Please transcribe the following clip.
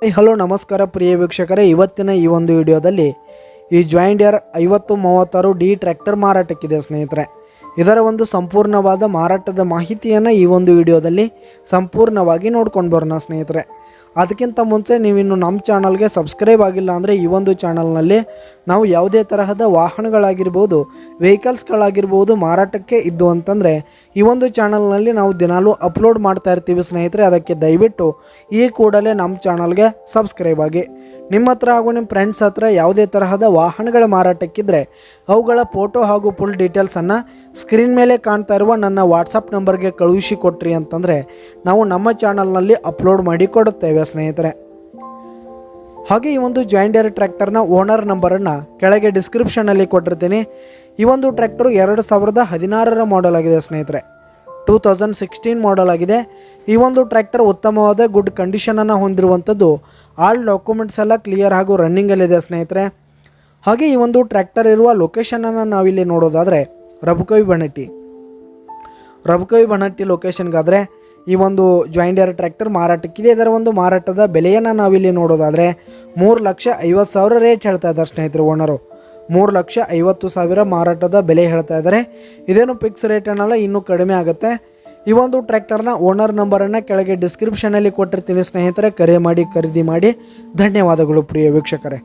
Hello ನಮಸ್ಕಾರ ಪ್ರಿಯ ವೀಕ್ಷಕರೇ, ಇವತ್ತಿನ ಈ ಒಂದು ವಿಡಿಯೋದಲ್ಲಿ ಈ ಜಾಯಿಂಡಿಯರ್ 5036D ಟ್ರ್ಯಾಕ್ಟರ್ ಮಾರಾಟಕ್ಕಿದೆ ಸ್ನೇಹಿತರೆ. ಇದರ ಒಂದು ಸಂಪೂರ್ಣವಾದ ಮಾರಾಟದ ಮಾಹಿತಿಯನ್ನು ಈ ಒಂದು ವಿಡಿಯೋದಲ್ಲಿ ಸಂಪೂರ್ಣವಾಗಿ ನೋಡ್ಕೊಂಡು ಬರೋಣ ಸ್ನೇಹಿತರೆ. ಅದಕ್ಕಿಂತ ಮುಂಚೆ ನೀವಿನ್ನು ನಮ್ಮ ಚಾನಲ್ಗೆ ಸಬ್ಸ್ಕ್ರೈಬ್ ಆಗಿಲ್ಲ ಅಂದರೆ ಈ ಒಂದು ಚಾನಲ್ನಲ್ಲಿ ನಾವು ಯಾವುದೇ ತರಹದ ವಾಹನಗಳಾಗಿರ್ಬೋದು, ವೆಹಿಕಲ್ಸ್ಗಳಾಗಿರ್ಬೋದು ಮಾರಾಟಕ್ಕೆ ಇದ್ದು ಅಂತಂದರೆ ಈ ಒಂದು ಚಾನಲ್ನಲ್ಲಿ ನಾವು ದಿನಾಲೂ ಅಪ್ಲೋಡ್ ಮಾಡ್ತಾ ಇರ್ತೀವಿ ಸ್ನೇಹಿತರೆ. ಅದಕ್ಕೆ ದಯವಿಟ್ಟು ಈ ಕೂಡಲೇ ನಮ್ಮ ಚಾನಲ್ಗೆ ಸಬ್ಸ್ಕ್ರೈಬ್ ಆಗಿ. ನಿಮ್ಮ ಹತ್ರ ಹಾಗೂ ನಿಮ್ಮ ಫ್ರೆಂಡ್ಸ್ ಹತ್ರ ಯಾವುದೇ ತರಹದ ವಾಹನಗಳ ಮಾರಾಟಕ್ಕಿದ್ದರೆ ಅವುಗಳ ಫೋಟೋ ಹಾಗೂ ಫುಲ್ ಡೀಟೇಲ್ಸನ್ನು ಸ್ಕ್ರೀನ್ ಮೇಲೆ ಕಾಣ್ತಾ ಇರುವ ನನ್ನ ವಾಟ್ಸಪ್ ನಂಬರ್ಗೆ ಕಳುಹಿಸಿ ಕೊಟ್ರಿ ಅಂತಂದರೆ ನಾವು ನಮ್ಮ ಚಾನಲ್ನಲ್ಲಿ ಅಪ್ಲೋಡ್ ಮಾಡಿ ಕೊಡುತ್ತೇವೆ ಸ್ನೇಹಿತರೆ. ಹಾಗೆ ಈ ಒಂದು ಜಾಯಿಂಡಿಯರ್ ಟ್ರ್ಯಾಕ್ಟರ್ನ ಓನರ್ ನಂಬರನ್ನು ಕೆಳಗೆ ಡಿಸ್ಕ್ರಿಪ್ಷನಲ್ಲಿ ಕೊಟ್ಟಿರ್ತೀನಿ. ಈ ಒಂದು ಟ್ರ್ಯಾಕ್ಟರು 2016ರ ಮಾಡೆಲ್ ಆಗಿದೆ ಸ್ನೇಹಿತರೆ. 2016 ಮಾಡೆಲ್ ಆಗಿದೆ. ಈ ಒಂದು ಟ್ರ್ಯಾಕ್ಟರ್ ಉತ್ತಮವಾದ ಗುಡ್ ಕಂಡೀಷನನ್ನು ಹೊಂದಿರುವಂಥದ್ದು. ಆಲ್ ಡಾಕ್ಯುಮೆಂಟ್ಸ್ ಎಲ್ಲ ಕ್ಲಿಯರ್ ಹಾಗೂ ರನ್ನಿಂಗಲ್ಲಿದೆ ಸ್ನೇಹಿತರೆ. ಹಾಗೆ ಈ ಒಂದು ಟ್ರ್ಯಾಕ್ಟರ್ ಇರುವ ಲೊಕೇಶನನ್ನು ನಾವಿಲ್ಲಿ ನೋಡೋದಾದರೆ ರಬಕವಿ ಬನಹಟ್ಟಿ ಲೊಕೇಶನ್ಗಾದರೆ ಈ ಒಂದು ಜಾಯಿಂಡಿಯರ್ ಟ್ರ್ಯಾಕ್ಟರ್ ಮಾರಾಟಕ್ಕಿದೆ. ಇದರ ಒಂದು ಮಾರಾಟದ ಬೆಲೆಯನ್ನು ನಾವಿಲ್ಲಿ ನೋಡೋದಾದರೆ 3,50,000 ರೇಟ್ ಹೇಳ್ತಾ ಇದ್ದಾರೆ ಸ್ನೇಹಿತರು. ಓನರು 3,50,000 ಮಾರಾಟದ ಬೆಲೆ ಹೇಳ್ತಾ ಇದ್ದಾರೆ. ಇದೇನು ಫಿಕ್ಸ್ ರೇಟ್ ಅನ್ನಲ್ಲ, ಇನ್ನೂ ಕಡಿಮೆ ಆಗುತ್ತೆ. ಈ ಒಂದು ಟ್ರ್ಯಾಕ್ಟರ್ನ ಓನರ್ ನಂಬರನ್ನು ಕೆಳಗೆ ಡಿಸ್ಕ್ರಿಪ್ಷನಲ್ಲಿ ಕೊಟ್ಟಿರ್ತೀನಿ ಸ್ನೇಹಿತರೆ. ಕರೆ ಮಾಡಿ ಖರೀದಿ ಮಾಡಿ. ಧನ್ಯವಾದಗಳು ಪ್ರಿಯ ವೀಕ್ಷಕರೇ.